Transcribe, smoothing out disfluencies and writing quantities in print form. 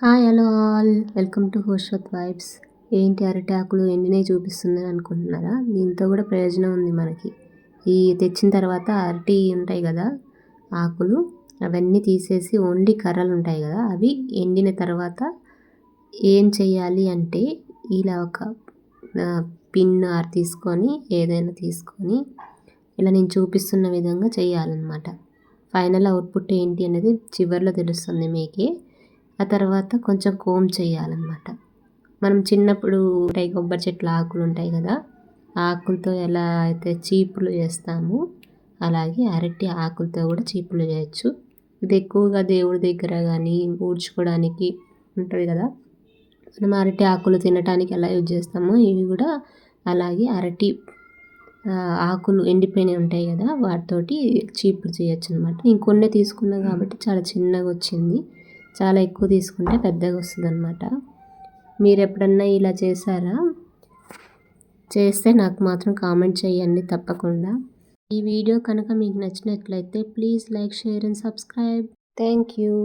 Hi hello all welcome to హోషత్ vibes. ఏంటి అరటి ఆకులు ఎండినవి చూపిస్తుంది అనుకుంటున్నారా? దీంతో కూడా ప్రయోజనం ఉంది మనకి. ఈ తెచ్చిన తర్వాత అరటి ఉంటాయి కదా ఆకులు, అవన్నీ తీసేసి ఓన్లీ కర్రలు ఉంటాయి కదా, అవి ఎండిన తర్వాత ఏం చేయాలి అంటే ఇలా ఒక పిన్ ఆర్ తీసుకొని ఏదైనా తీసుకొని ఇలా నేను చూపిస్తున్న విధంగా చేయాలన్నమాట. ఫైనల్ అవుట్పుట్ ఏంటి అనేది చివరిలో తెలుస్తుంది మీకే. ఆ తర్వాత కొంచెం కోమ్ చేయాలన్నమాట. మనం చిన్నప్పుడు ఉంటాయి కొబ్బరి చెట్ల ఆకులు ఉంటాయి కదా, ఆకులతో ఎలా అయితే చీపులు చేస్తామో అలాగే అరటి ఆకులతో కూడా చీపులు చేయొచ్చు. ఇది ఎక్కువగా దేవుడి దగ్గర కానీ ఊడ్చుకోవడానికి ఉంటుంది కదా, మనం అరటి ఆకులు తినడానికి ఎలా యూజ్ చేస్తామో ఇవి కూడా అలాగే అరటి ఆకులు ఎండిపోయినవి ఉంటాయి కదా వాటితోటి చీపురు చేయొచ్చు అనమాట. నేను కొన్ని తీసుకున్నా కాబట్టి చాలా చిన్నగా వచ్చింది, చాలా ఎక్కువ తీసుకుంటే పెద్దగా వస్తుంది అనమాట. మీరు ఎప్పుడన్నా ఇలా చేశారా? చేస్తే నాకు మాత్రం కామెంట్ చేయండి తప్పకుండా. ఈ వీడియో కనుక మీకు నచ్చినట్లయితే please like, share and subscribe. Thank you.